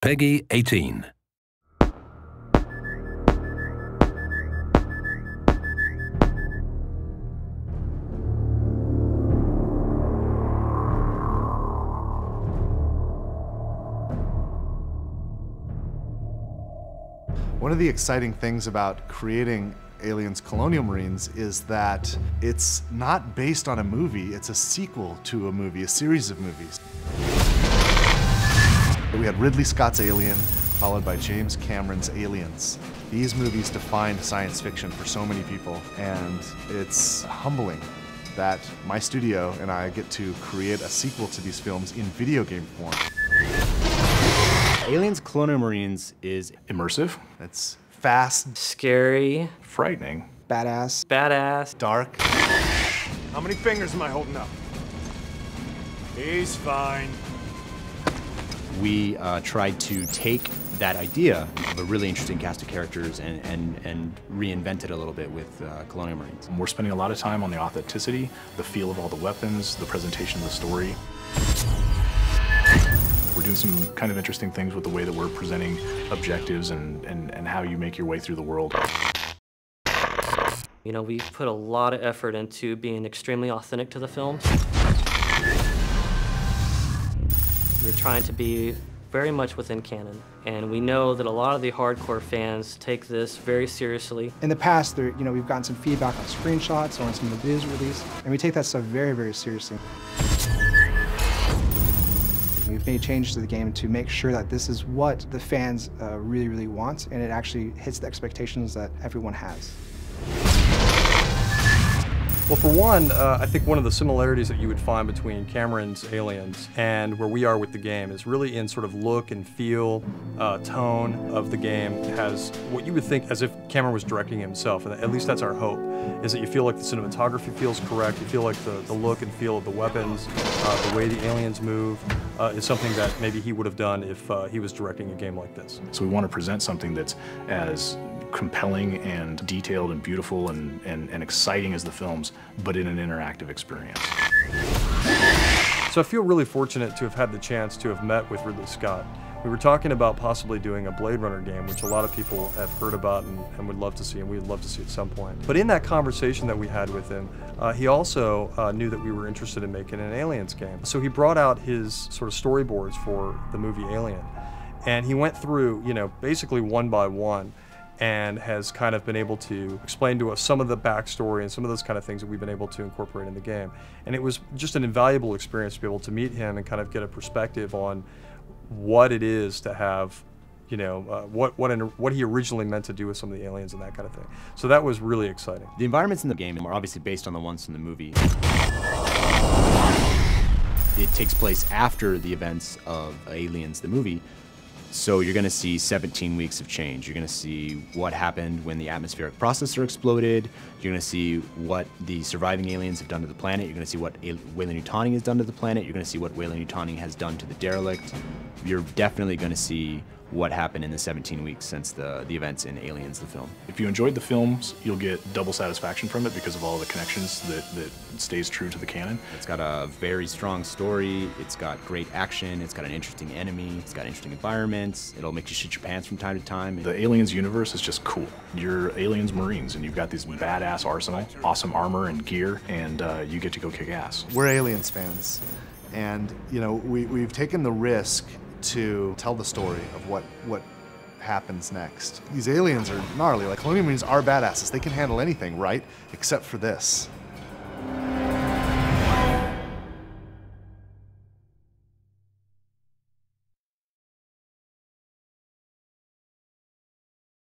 Peggy 18. One of the exciting things about creating Aliens Colonial Marines is that it's not based on a movie, it's a sequel to a movie, a series of movies. We had Ridley Scott's Alien, followed by James Cameron's Aliens. These movies defined science fiction for so many people, and it's humbling that my studio and I get to create a sequel to these films in video game form. Aliens Colonial Marines is immersive. It's fast, scary, frightening, badass, dark. How many fingers am I holding up? He's fine. We tried to take that idea of a really interesting cast of characters and reinvent it a little bit with Colonial Marines. We're spending a lot of time on the authenticity, the feel of all the weapons, the presentation of the story. We're doing some kind of interesting things with the way that we're presenting objectives and how you make your way through the world. You know, we put a lot of effort into being extremely authentic to the films. We're trying to be very much within canon, and we know that a lot of the hardcore fans take this very seriously. In the past, we've gotten some feedback on screenshots or on some of the videos released, and we take that stuff very, very seriously. We've made changes to the game to make sure that this is what the fans really, really want, and it actually hits the expectations that everyone has. Well, for one, I think one of the similarities that you would find between Cameron's Aliens and where we are with the game is really in sort of look and feel, tone of the game. It has what you would think as if Cameron was directing himself, and at least that's our hope, is that you feel like the cinematography feels correct, you feel like the look and feel of the weapons, the way the aliens move, is something that maybe he would have done if he was directing a game like this. So we want to present something that's as compelling and detailed and beautiful and exciting as the films, but in an interactive experience. So I feel really fortunate to have had the chance to have met with Ridley Scott. We were talking about possibly doing a Blade Runner game, which a lot of people have heard about and would love to see, and we would love to see at some point. But in that conversation that we had with him, he also knew that we were interested in making an Aliens game. So he brought out his sort of storyboards for the movie Alien, and he went through, basically one by one, and has kind of been able to explain to us some of the backstory and some of those kind of things that we've been able to incorporate in the game. And it was just an invaluable experience to be able to meet him and kind of get a perspective on what it is to have, what he originally meant to do with some of the aliens and that kind of thing. So that was really exciting. The environments in the game are obviously based on the ones in the movie. It takes place after the events of Aliens, the movie. So you're going to see 17 weeks of change. You're going to see what happened when the atmospheric processor exploded. You're going to see what the surviving aliens have done to the planet. You're going to see what Weyland-Yutani has done to the planet. You're going to see what Weyland-Yutani has done to the derelict. You're definitely going to see what happened in the 17 weeks since the events in Aliens, the film. If you enjoyed the films, you'll get double satisfaction from it because of all the connections that stays true to the canon. It's got a very strong story, it's got great action, it's got an interesting enemy, it's got interesting environments, it'll make you shit your pants from time to time. The Aliens universe is just cool. You're Aliens Marines and you've got this badass arsenal, awesome armor and gear, and you get to go kick ass. We're Aliens fans, and we've taken the risk to tell the story of what happens next. These aliens are gnarly. Like, Colonial Marines are badasses. They can handle anything, right? Except for this.